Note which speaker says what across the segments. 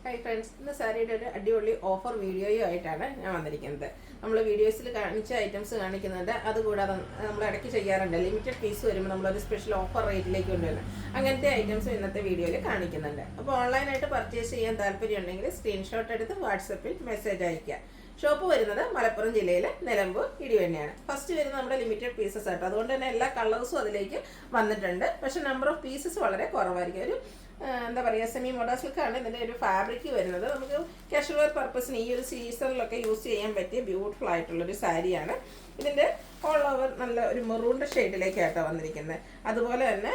Speaker 1: Hi friends, ഇന്ന് സാരിയുടെ ഒരു അടിപൊളി ഓഫർ വീഡിയോയുമായിട്ടാണ് ഞാൻ വന്നിരിക്കുന്നത്. നമ്മൾ വീഡിയോസിൽ കാണിച്ച ഐറ്റംസ് കാണിക്കുന്നുണ്ട്. അതുകൂടാതെ നമ്മൾ ഇടയ്ക്ക് ചെയ്യാറുണ്ട്, ലിമിറ്റഡ് പീസ് വരുമ്പോൾ നമ്മളൊരു സ്പെഷ്യൽ ഓഫർ റേറ്റിലേക്ക് കൊണ്ടുവരുന്നത്. അങ്ങനത്തെ ഐറ്റംസും ഇന്നത്തെ വീഡിയോയിൽ കാണിക്കുന്നുണ്ട്. അപ്പോൾ ഓൺലൈനായിട്ട് പർച്ചേസ് ചെയ്യാൻ താല്പര്യമുണ്ടെങ്കിൽ സ്ക്രീൻഷോട്ട് എടുത്ത് വാട്സപ്പിൽ മെസ്സേജ് അയയ്ക്കുക. ഷോപ്പ് വരുന്നത് മലപ്പുറം ജില്ലയിലെ നിലമ്പൂർ ഇടിവന്നെയാണ്. ഫസ്റ്റ് വരുന്നത് നമ്മുടെ ലിമിറ്റഡ് പീസസ് ആയിട്ട്, അതുകൊണ്ട് തന്നെ എല്ലാ കളേഴ്സും അതിലേക്ക് വന്നിട്ടുണ്ട്. പക്ഷേ നമ്പർ ഓഫ് പീസസ് വളരെ കുറവായിരിക്കും. ഒരു എന്താ പറയുക, സെമി മോഡൽ സിൽക്കാണ് ഇതിൻ്റെ ഒരു ഫാബ്രിക് വരുന്നത്. നമുക്ക് കാഷ്വൽ വെയർ പർപ്പസിന് ഈ ഒരു സീസണിലൊക്കെ യൂസ് ചെയ്യാൻ പറ്റിയ ബ്യൂട്ടിഫുൾ ആയിട്ടുള്ളൊരു സാരിയാണ്. ഇതിൻ്റെ ഓൾ ഓവർ നല്ല ഒരു മെറൂണിൻ്റെ ഷെയ്ഡിലേക്കായിട്ടാണ് വന്നിരിക്കുന്നത്. അതുപോലെ തന്നെ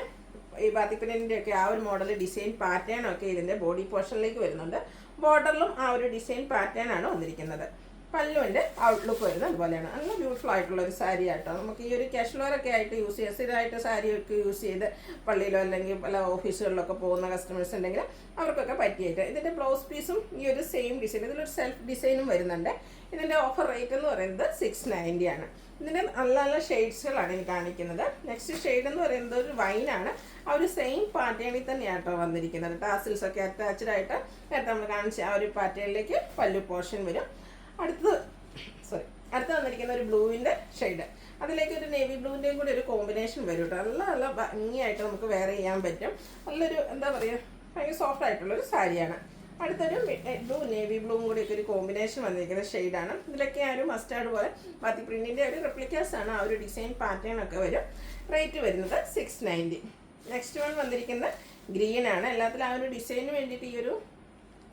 Speaker 1: ഈ ബാത്തിപ്പിൻ്റെ ഒക്കെ ആ ഒരു മോഡൽ ഡിസൈൻ പാറ്റേൺ ഒക്കെ ഇതിൻ്റെ ബോഡി പോർഷനിലേക്ക് വരുന്നുണ്ട്. ബോർഡറിലും ആ ഒരു ഡിസൈൻ പാറ്റേൺ ആണ് വന്നിരിക്കുന്നത്. പല്ലുവിൻ്റെ ഔട്ട്ലുക്ക് വരുന്നത് അതുപോലെയാണ്. നല്ല ബ്യൂട്ടിഫുൾ ആയിട്ടുള്ള ഒരു സാരി ആട്ടോ. നമുക്ക് ഈ ഒരു കാഷ്വലൊക്കെ ആയിട്ട് യൂസ് ചെയ്യാം. സ്ഥിരമായിട്ട് സാരിയൊക്കെ യൂസ് ചെയ്ത് പള്ളിയിലോ അല്ലെങ്കിൽ പല ഓഫീസുകളിലൊക്കെ പോകുന്ന കസ്റ്റമേഴ്സ് ഉണ്ടെങ്കിൽ അവർക്കൊക്കെ പറ്റിയിട്ട്. ഇതിൻ്റെ ബ്ലൗസ് പീസും ഈ ഒരു സെയിം ഡിസൈൻ, ഇതിലൊരു സെൽഫ് ഡിസൈനും വരുന്നുണ്ട്. ഇതിൻ്റെ ഓഫർ റേറ്റ് എന്ന് പറയുന്നത് 690 ആണ്. ഇതിൻ്റെ നല്ല നല്ല ഷെയ്ഡ്സുകളാണ് ഇനി കാണിക്കുന്നത്. നെക്സ്റ്റ് ഷെയ്ഡ് എന്ന് പറയുന്നത് ഒരു വൈനാണ്. ആ ഒരു സെയിം പാറ്റേണിൽ തന്നെയാട്ടോ വന്നിരിക്കുന്നത്. ടാസിൽസ് ഒക്കെ അറ്റാച്ച്ഡ് ആയിട്ട് നേരത്തെ നമ്മൾ കാണിച്ച ആ ഒരു പാറ്റേണിലേക്ക് പല്ലു പോർഷൻ വരും. അടുത്ത് വന്നിരിക്കുന്ന ഒരു ബ്ലൂവിൻ്റെ ഷെയ്ഡ്, അതിലേക്ക് ഒരു നേവി ബ്ലൂവിൻ്റെയും കൂടി ഒരു കോമ്പിനേഷൻ വരും കേട്ടോ. നല്ല ഭംഗിയായിട്ട് നമുക്ക് വെയർ ചെയ്യാൻ പറ്റും. നല്ലൊരു എന്താ പറയുക, ഭയങ്കര സോഫ്റ്റ് ആയിട്ടുള്ളൊരു സാരിയാണ്. അടുത്തൊരു ബ്ലൂ നേവി ബ്ലൂവും കൂടി ഒക്കെ ഒരു കോമ്പിനേഷൻ വന്നിരിക്കുന്ന ഷെയ്ഡാണ്. ഇതിലൊക്കെ ആ ഒരു മസ്റ്റാർഡ് പോലെ ബാത്തി പ്രിൻറ്റിൻ്റെ ഒരു റെപ്ലിക്കാസ് ആണ്. ആ ഒരു ഡിസൈൻ പാറ്റേൺ ഒക്കെ വരും. റേറ്റ് വരുന്നത് 690. നെക്സ്റ്റ് വൺ വന്നിരിക്കുന്നത് ഗ്രീൻ ആണ്. എല്ലാത്തിലും ആ ഒരു ഡിസൈനിന് വേണ്ടിയിട്ട് ഈ ഒരു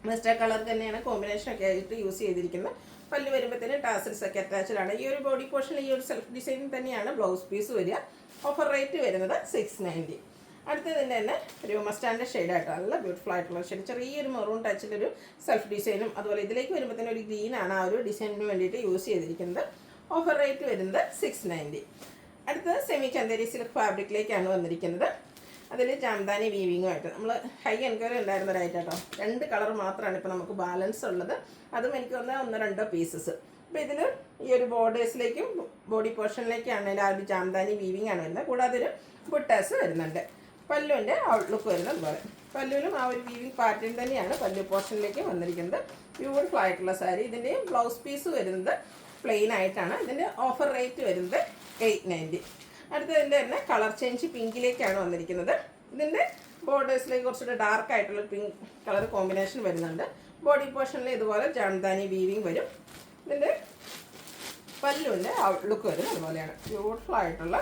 Speaker 1: മസ്റ്റേർഡ് കളർ തന്നെയാണ് കോമ്പിനേഷനൊക്കെ ആയിട്ട് യൂസ് ചെയ്തിരിക്കുന്നത്. പല്ല് വരുമ്പോഴത്തേന് ടാസൽസ് ഒക്കെ അറ്റാച്ച്ഡ് ആണ്. ഈ ഒരു ബോഡി പോർഷനിൽ ഈ ഒരു സെൽഫ് ഡിസൈൻ തന്നെയാണ് ബ്ലൗസ് പീസ് വരിക. ഓഫർ റേറ്റ് വരുന്നത് 690. അടുത്തതിൻ്റെ തന്നെ ഒരു മസ്റ്റാൻഡ് ഷെയ്ഡായിട്ട് നല്ല ബ്യൂട്ടിഫുൾ ആയിട്ടുള്ള ഷെയ്ഡ്, ചെറിയൊരു മെറൂൺ ടച്ചിലൊരു സെൽഫ് ഡിസൈനും അതുപോലെ ഇതിലേക്ക് വരുമ്പോഴത്തേനും ഒരു ഗ്രീനാണ് ആ ഒരു ഡിസൈനിന് വേണ്ടിയിട്ട് യൂസ് ചെയ്തിരിക്കുന്നത്. ഓഫർ റേറ്റ് വരുന്നത് 690. അടുത്തത് സെമി ചന്ദേരി സിൽക്ക് ഫാബ്രിക്കിലേക്കാണ് വന്നിരിക്കുന്നത്. അതിൽ ജാംദാനി വീവിങ്ങുമായിട്ട് നമ്മൾ ഹൈ എൻക്വയറി ഉണ്ടായിരുന്നൊരായിട്ടോ. 2 കളർ മാത്രമാണ് ഇപ്പോൾ നമുക്ക് ബാലൻസ് ഉള്ളത്. അതും എനിക്ക് വന്ന 1-2 പീസസ്. അപ്പോൾ ഇതിൽ ഈ ഒരു ബോർഡേഴ്സിലേക്കും ബോഡി പോർഷനിലേക്കാണെങ്കിൽ ആ ഒരു ജാംദാനി വീവിങ് ആണ് വരുന്നത്. കൂടാതെ ഒരു ബുട്ടാസ് വരുന്നുണ്ട്. പല്ലുവിൻ്റെ ഔട്ട്ലുക്ക് വരുന്നത് അതുപോലെ. പല്ലുവിലും ആ ഒരു വീവിങ് പാറ്റേൺ തന്നെയാണ് പല്ലു പോർഷനിലേക്ക് വന്നിരിക്കുന്നത്. ബ്യൂട്ടിഫുൾ ആയിട്ടുള്ള സാരി. ഇതിൻ്റെ ബ്ലൗസ് പീസ് വരുന്നത് പ്ലെയിൻ ആയിട്ടാണ്. ഇതിൻ്റെ ഓഫർ റേറ്റ് വരുന്നത് 890. അടുത്തതിൻ്റെ തന്നെ കളർ ചേഞ്ച് പിങ്കിലേക്കാണ് വന്നിരിക്കുന്നത്. ഇതിൻ്റെ ബോർഡേഴ്സിലേക്ക് കുറച്ചുകൂടെ ഡാർക്ക് ആയിട്ടുള്ള പിങ്ക് കളർ കോമ്പിനേഷൻ വരുന്നുണ്ട്. ബോഡി പോർഷനിൽ ഇതുപോലെ ജാംദാനി വീവിങ് വരും. ഇതിൻ്റെ പല്ലുവിൻ്റെ ഔട്ട്ലുക്ക് വരുന്നത് അതുപോലെയാണ്. ബ്യൂട്ടിഫുൾ ആയിട്ടുള്ള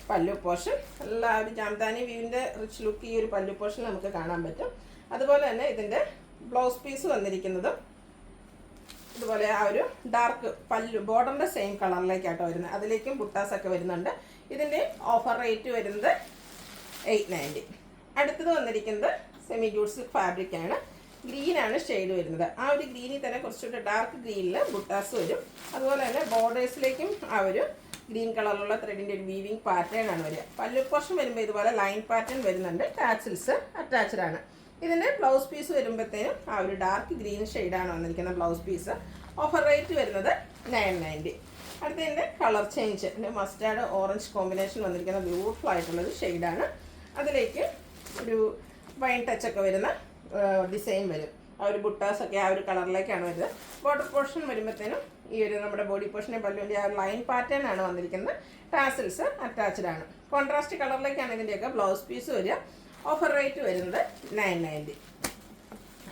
Speaker 1: പല്ലു പോർഷൻ. എല്ലാവരും ജാംദാനി വീവിൻ്റെ റിച്ച് ലുക്ക് ഈ ഒരു പല്ലു പോർഷൻ നമുക്ക് കാണാൻ പറ്റും. അതുപോലെ തന്നെ ഇതിൻ്റെ ബ്ലൗസ് പീസ് വന്നിരിക്കുന്നത് ഇതുപോലെ ആ ഒരു ഡാർക്ക് പല്ലു ബോർഡറിൻ്റെ സെയിം കളറിലേക്കാട്ടോ വരുന്നത്. അതിലേക്കും ബുട്ടാസൊക്കെ വരുന്നുണ്ട്. ഇതിൻ്റെ ഓഫർ റേറ്റ് വരുന്നത് 890. അടുത്തത് വന്നിരിക്കുന്നത് സെമി ജൂട്ട് സിൽക്ക് ഫാബ്രിക്കാണ്. ഗ്രീനാണ് ഷെയ്ഡ് വരുന്നത്. ആ ഒരു ഗ്രീനിൽ തന്നെ കുറച്ചുകൂടെ ഡാർക്ക് ഗ്രീനിൽ ബുട്ടാസ് വരും. അതുപോലെ തന്നെ ബോർഡേഴ്സിലേക്കും ആ ഒരു ഗ്രീൻ കളറിലുള്ള ത്രെഡിൻ്റെ ഒരു വീവിങ് പാറ്റേൺ ആണ് വരിക. പല്ലു പോർഷൻ വരുമ്പോൾ ഇതുപോലെ ലൈൻ പാറ്റേൺ വരുന്നുണ്ട്. ടാച്ചിൽസ് അറ്റാച്ച്ഡ് ആണ്. ഇതിൻ്റെ ബ്ലൗസ് പീസ് വരുമ്പോഴത്തേനും ആ ഒരു ഡാർക്ക് ഗ്രീൻ ഷെയ്ഡാണ് വന്നിരിക്കുന്ന ബ്ലൗസ് പീസ്. ഓഫർ റേറ്റ് വരുന്നത് 990. അടുത്തതിൻ്റെ colour change, mustard orange combination വന്നിരിക്കുന്ന ബ്യൂട്ടിഫുൾ ആയിട്ടുള്ളൊരു ഷെയ്ഡാണ്. അതിലേക്ക് ഒരു വൈൻ ടച്ചൊക്കെ വരുന്ന ഡിസൈൻ വരും. ആ ഒരു ബുട്ടാസൊക്കെ ആ ഒരു കളറിലേക്കാണ് വരുന്നത്. ബോർഡർ പോർഷൻ വരുമ്പോഴത്തേനും ഈ ഒരു നമ്മുടെ ബോഡി പോർഷനെ പല്ലുവിൻ്റെ ആ ലൈൻ പാറ്റേൺ ആണ് വന്നിരിക്കുന്നത്. ടാസിൽസ് അറ്റാച്ച്ഡ് ആണ്. കോൺട്രാസ്റ്റ് കളറിലേക്കാണ് ഇതിൻ്റെയൊക്കെ ബ്ലൗസ് പീസ് വരിക. ഓഫർ റേറ്റ് വരുന്നത് 990.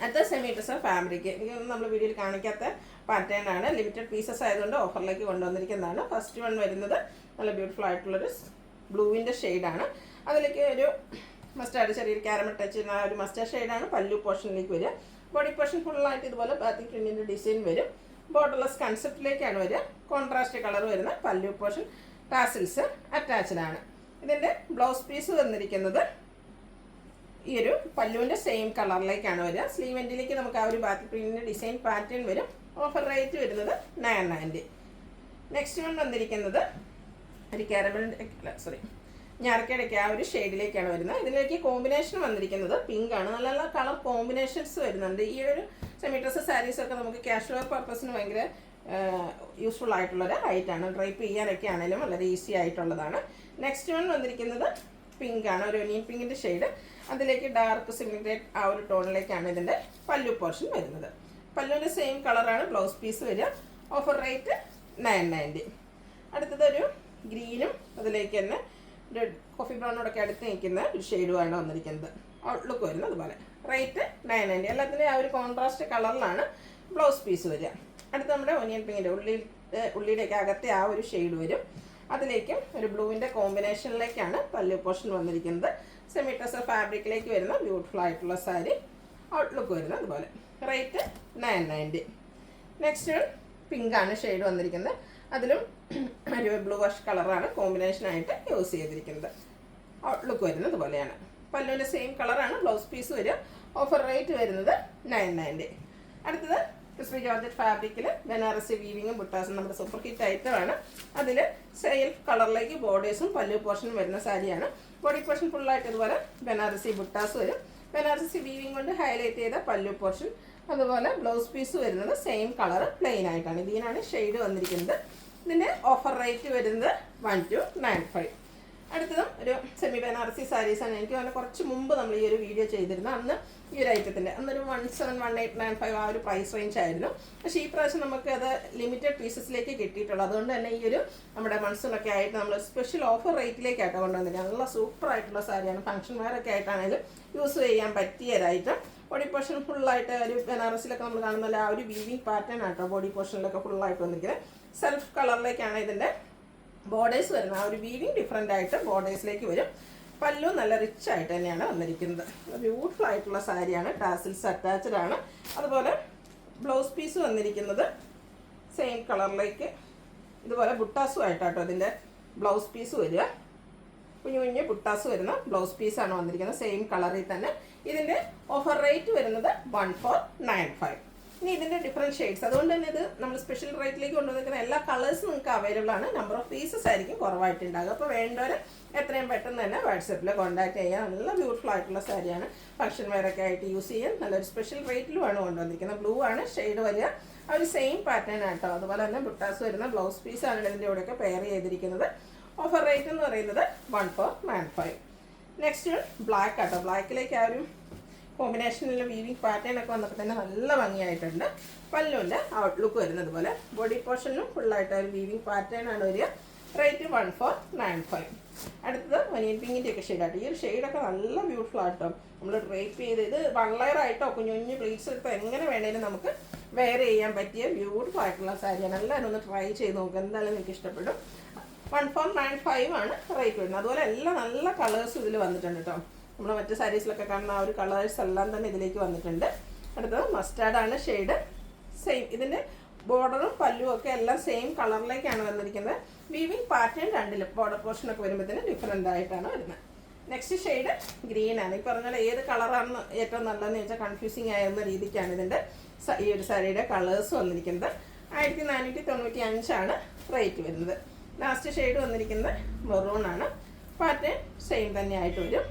Speaker 1: അടുത്ത സെമി ഡ്രസ്സർ ഫാബ്രിക്. ഇതൊന്നും നമ്മൾ വീഡിയോയിൽ കാണിക്കാത്ത പാറ്റേൺ ആണ്. ലിമിറ്റഡ് പീസസ് ആയതുകൊണ്ട് ഓഫറിലേക്ക് കൊണ്ടുവന്നിരിക്കുന്നതാണ്. ഫസ്റ്റ് വൺ വരുന്നത് നല്ല ബ്യൂട്ടിഫുൾ ആയിട്ടുള്ളൊരു ബ്ലൂവിൻ്റെ ഷെയ്ഡാണ്. അതിലേക്ക് ഒരു മസ്റ്റാർഡ് ചെറിയൊരു ക്യാരമൽ ടച്ച് ആ ഒരു മസ്റ്റാർഡ് ഷെയ്ഡാണ് പല്ലു പോർഷനിലേക്ക് വരിക. ബോഡി പോർഷൻ ഫുള്ളായിട്ട് ഇതുപോലെ ബാത്തിക് പ്രിൻറ്റിൻ്റെ ഡിസൈൻ വരും. ബോർഡർലെസ് കൺസെപ്റ്റിലേക്കാണ് വരിക. കോൺട്രാസ്റ്റ് കളർ വരുന്ന പല്ലു പോർഷൻ. ടാസിൽസ് അറ്റാച്ച്ഡ് ആണ്. ഇതിൻ്റെ ബ്ലൗസ് പീസ് വന്നിരിക്കുന്നത് ഈ ഒരു പല്ലുവിൻ്റെ സെയിം കളറിലേക്കാണ് വരിക. സ്ലീവ് എൻഡിലേക്ക് നമുക്ക് ആ ഒരു ബാത്തി പ്രിൻറ്റിൻ്റെ ഡിസൈൻ പാറ്റേൺ വരും. ഓഫർ റേറ്റ് വരുന്നത് 990. നെക്സ്റ്റ് വൺ വന്നിരിക്കുന്നത് ഒരു കാരമൽ ഞാറക്കടയ്ക്ക് ആ ഒരു ഷെയ്ഡിലേക്കാണ് വരുന്നത്. ഇതിലേക്ക് കോമ്പിനേഷൻ വന്നിരിക്കുന്നത് പിങ്ക് ആണ്. നല്ല നല്ല കളർ കോമ്പിനേഷൻസ് വരുന്നുണ്ട്. ഈ ഒരു സെമി ഡ്രസ്സ് സാരീസൊക്കെ നമുക്ക് കാഷ്വൽ പർപ്പസിന് ഭയങ്കര യൂസ്ഫുൾ ആയിട്ടുള്ളൊരു ഐറ്റാണ്. ഡ്രൈപ്പ് ചെയ്യാനൊക്കെ ആണെങ്കിലും വളരെ ഈസി ആയിട്ടുള്ളതാണ്. നെക്സ്റ്റ് വൺ വന്നിരിക്കുന്നത് പിങ്ക് ആണ്, ഒരു ഒനിയൻ പിങ്കിൻ്റെ ഷെയ്ഡ്. അതിലേക്ക് ഡാർക്ക് സിമിലർ ആ ഒരു ടോണിലേക്കാണ് ഇതിൻ്റെ പല്ലു പോർഷൻ വരുന്നത്. പല്ലുവിൻ്റെ സെയിം കളറാണ് ബ്ലൗസ് പീസ് വരിക. Offer rate 990. അടുത്തതൊരു ഗ്രീനും അതിലേക്ക് തന്നെ ഒരു കോഫി ബ്രൗണോടൊക്കെ അടുത്ത് നിൽക്കുന്ന ഒരു ഷെയ്ഡുമാണ് വന്നിരിക്കുന്നത്. ഔട്ട്ലുക്ക് വരുന്നത് അതുപോലെ. റേറ്റ് 990. എല്ലാത്തിൻ്റെയും ആ ഒരു കോൺട്രാസ്റ്റ് കളറിലാണ് ബ്ലൗസ് പീസ് വരിക. അടുത്ത് നമ്മുടെ ഒനിയൻ പിങ്കിൻ്റെ ഉള്ളിയുടെയൊക്കെ അകത്തെ ആ ഒരു ഷെയ്ഡ് വരും. അതിലേക്കും ഒരു ബ്ലൂവിൻ്റെ കോമ്പിനേഷനിലേക്കാണ് പല്ലു പോർഷൻ വന്നിരിക്കുന്നത്. സെമി ടസർ ഫാബ്രിക്കിലേക്ക് വരുന്ന ബ്യൂട്ടിഫുൾ ആയിട്ടുള്ള സാരി. ഔട്ട്ലുക്ക് വരുന്നത് അതുപോലെ. റേറ്റ് 990. നെക്സ്റ്റ് പിങ്കാണ് ഷെയ്ഡ് വന്നിരിക്കുന്നത്. അതിലും ഒരു ബ്ലൂ വാഷ് കളറാണ് കോമ്പിനേഷനായിട്ട് യൂസ് ചെയ്തിരിക്കുന്നത്. ഔട്ട്ലുക്ക് വരുന്നത് അതുപോലെയാണ്. പല്ലുവിൻ്റെ സെയിം കളറാണ് ബ്ലൗസ് പീസ് വരിക. ഓഫർ റേറ്റ് വരുന്നത് 990. അടുത്തത് ക്രിസ്പി ജോർജറ്റ് ഫാബ്രിക്കിൽ ബനാറസി വീവിങ്ങും ബുട്ടാസും നമ്മുടെ സൂപ്പർ ഹിറ്റ് ഐറ്റമാണ്. അതിൽ സെൽഫ് കളറിലേക്ക് ബോർഡേഴ്സും പല്ലു പോർഷനും വരുന്ന സാരിയാണ്. ബോഡി പോർഷൻ ഫുള്ളായിട്ട് ഇതുപോലെ ബനാറസി ബുട്ടാസ് വരും. ബനാറസി വീവിങ് കൊണ്ട് ഹൈലൈറ്റ് ചെയ്ത പല്ലു പോർഷൻ. അതുപോലെ ബ്ലൗസ് പീസ് വരുന്നത് സെയിം കളർ പ്ലെയിൻ ആയിട്ടാണ്. ഇതിനാണ് ഷെയ്ഡ് വന്നിരിക്കുന്നത്. ഇതിൻ്റെ ഓഫർ റേറ്റ് വരുന്നത് 1295. അടുത്തതും ഒരു സെമി ബനാറസി സാരീസാണ്. എനിക്ക് തന്നെ കുറച്ച് മുമ്പ് നമ്മൾ ഈ ഒരു വീഡിയോ ചെയ്തിരുന്നു. അന്ന് ഈ ഒരു ഐറ്റത്തിൻ്റെ അന്നൊരു 171895 ആ ഒരു പ്രൈസ് റേഞ്ച് ആയിരുന്നു. പക്ഷേ ഈ പ്രാവശ്യം നമുക്ക് അത് ലിമിറ്റഡ് പീസസിലേക്ക് കിട്ടിയിട്ടുള്ളൂ. അതുകൊണ്ട് തന്നെ ഈ ഒരു നമ്മുടെ മൺസൂണൊക്കെ ആയിട്ട് നമ്മൾ സ്പെഷ്യൽ ഓഫർ റേറ്റിലേക്കായിട്ട് കൊണ്ടുവന്നിരിക്കുന്നത്. നല്ല സൂപ്പർ ആയിട്ടുള്ള സാരിയാണ്. ഫംഗ്ഷൻ വെയറൊക്കെ ആയിട്ടാണെങ്കിലും യൂസ് ചെയ്യാൻ പറ്റിയതായിട്ട്. ബോഡി പോർഷൻ ഫുള്ളായിട്ട് ഒരു ബനാറസിലൊക്കെ നമ്മൾ കാണുന്ന ആ ഒരു വീവിങ് പാറ്റേൺ ആട്ടോ ബോഡി പോർഷനിലൊക്കെ ഫുള്ളായിട്ട് വന്നിരിക്കുന്നത്. സെൽഫ് കളറിലേക്കാണ് ഇതിൻ്റെ ബോർഡേഴ്സ് വരുന്നത്. ആ ഒരു വീവിങ് ഡിഫറെൻ്റ് ആയിട്ട് ബോർഡേഴ്സിലേക്ക് വരും. പല്ലു നല്ല റിച്ച് ആയിട്ട് തന്നെയാണ് വന്നിരിക്കുന്നത്. ബ്യൂട്ടിഫുൾ ആയിട്ടുള്ള സാരിയാണ്. ടാസിൽസ് അറ്റാച്ച്ഡ് ആണ്. അതുപോലെ ബ്ലൗസ് പീസ് വന്നിരിക്കുന്നത് സെയിം കളറിലേക്ക് ഇതുപോലെ ബുട്ടാസും ആയിട്ടാട്ടോ ഇതിൻ്റെ ബ്ലൗസ് പീസ് വരിക. കുഞ്ഞു കുഞ്ഞു ബുട്ടാസ് വരുന്ന ബ്ലൗസ് പീസാണ് വന്നിരിക്കുന്നത്. സെയിം കളറിൽ തന്നെ. ഇതിൻ്റെ ഓഫർ റേറ്റ് വരുന്നത് 1495. ഇനി ഇതിൻ്റെ ഡിഫറെൻറ്റ് ഷെയ്ഡ്സ്. അതുകൊണ്ട് തന്നെ ഇത് നമ്മൾ സ്പെഷ്യൽ റേറ്റിലേക്ക് കൊണ്ടുവന്നിരിക്കുന്ന എല്ലാ കളേഴ്സും നിങ്ങൾക്ക് അവൈലബിൾ ആണ്. നമ്പർ ഓഫ് പീസസ് ആയിരിക്കും കുറവായിട്ടുണ്ടാകുക. അപ്പോൾ വേണ്ടവർ എത്രയും പെട്ടെന്ന് തന്നെ വാട്സപ്പിൽ കോൺടാക്ട് ചെയ്യാം. നല്ല ബ്യൂട്ടിഫുൾ ആയിട്ടുള്ള സാരിയാണ്. ഫംഗ്ഷൻ വെയറൊക്കെ ആയിട്ട് യൂസ് ചെയ്യാൻ നല്ലൊരു സ്പെഷ്യൽ റേറ്റിലുമാണ് കൊണ്ടുവന്നിരിക്കുന്നത്. ബ്ലൂ ആണ് ഷെയ്ഡ് വരിക. ആ ഒരു സെയിം പാറ്റേൺ ആട്ടോ. അതുപോലെ തന്നെ ബുട്ടാസ് വരുന്ന ബ്ലൗസ് പീസാണ് ഇതിൻ്റെ കൂടെയൊക്കെ പെയർ ചെയ്തിരിക്കുന്നത്. ഓഫർ റേറ്റ് എന്ന് പറയുന്നത് 1495. നെക്സ്റ്റ് ബ്ലാക്ക് ആട്ടോ. ബ്ലാക്കിലേക്ക് ആ ഒരു കോമ്പിനേഷനിൽ വീവിങ് പാറ്റേൺ ഒക്കെ വന്നപ്പോൾ തന്നെ നല്ല ഭംഗിയായിട്ടുണ്ട്. പല്ലുവിൻ്റെ ഔട്ട്ലുക്ക് വരുന്നത് പോലെ. ബോഡി പോർഷനിലും ഫുള്ളായിട്ട് ഒരു വീവിങ് പാറ്റേൺ ആണ് വരിക. റേറ്റ് 1495. അടുത്തത് ഒനിയൻ പിങ്കിൻ്റെ ഒക്കെ ഷെയ്ഡായിട്ട്. ഈ ഒരു ഷെയ്ഡൊക്കെ നല്ല ബ്യൂട്ടിഫുൾ ആട്ടോ. നമ്മൾ ഡ്രേപ്പ് ചെയ്ത് ഇത് 1 ലെയർ ആയിട്ടോ കുഞ്ഞു കുഞ്ഞു പ്ലീറ്റ്സ് എടുത്തോ എങ്ങനെ വേണേലും നമുക്ക് വെയർ ചെയ്യാൻ പറ്റിയ ബ്യൂട്ടിഫുൾ ആയിട്ടുള്ള സാരിയാണ്. എല്ലാവരും ഒന്ന് ട്രൈ ചെയ്ത് നോക്കുക. എന്തായാലും നിങ്ങൾക്ക് ഇഷ്ടപ്പെടും. 1495 ആണ് റേറ്റ് വരുന്നത്. അതുപോലെ എല്ലാം നല്ല കളേഴ്സ് ഇതിൽ വന്നിട്ടുണ്ട് കേട്ടോ. നമ്മൾ മറ്റ് സാരീസിലൊക്കെ കാണുന്ന ആ ഒരു കളേഴ്സ് എല്ലാം തന്നെ ഇതിലേക്ക് വന്നിട്ടുണ്ട്. അടുത്തത് മസ്റ്റാർഡാണ് ഷെയ്ഡ്. സെയിം ഇതിൻ്റെ ബോർഡറും പല്ലും ഒക്കെ എല്ലാം സെയിം കളറിലേക്കാണ് വന്നിരിക്കുന്നത്. വീവിങ് പാറ്റേൺ രണ്ടിലും ബോർഡർ പോർഷനൊക്കെ വരുമ്പോഴത്തേന് ഡിഫറെൻ്റ് ആയിട്ടാണ് വരുന്നത്. നെക്സ്റ്റ് ഷെയ്ഡ് ഗ്രീനാണ്. ഈ പറഞ്ഞാൽ ഏത് കളറാണ് ഏറ്റവും നല്ലതെന്ന് ചോദിച്ചാൽ കൺഫ്യൂസിങ് ആയിരുന്ന രീതിക്കാണ് ഇതിൻ്റെ ഈ ഒരു സാരിയുടെ കളേഴ്സ് വന്നിരിക്കുന്നത്. 1495 ആണ് റേറ്റ് വരുന്നത്. ലാസ്റ്റ് ഷെയ്ഡ് വന്നിരിക്കുന്നത് മെറൂൺ ആണ്. പാറ്റേൺ സെയിം തന്നെ ആയിട്ട് വരും.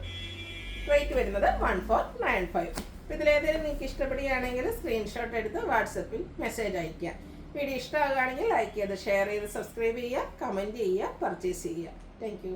Speaker 1: റേറ്റ് വരുന്നത് 1495. അപ്പോൾ ഇതിലേതെങ്കിലും നിങ്ങൾക്ക് ഇഷ്ടപ്പെടുകയാണെങ്കിൽ സ്ക്രീൻഷോട്ട് എടുത്ത് വാട്സപ്പിൽ മെസ്സേജ് അയയ്ക്കുക. വീഡിയോ ഇഷ്ടമാകുകയാണെങ്കിൽ ലൈക്ക് ചെയ്ത് ഷെയർ ചെയ്ത് സബ്സ്ക്രൈബ് ചെയ്യുക, കമൻറ്റ് ചെയ്യുക, പർച്ചേസ് ചെയ്യുക. താങ്ക്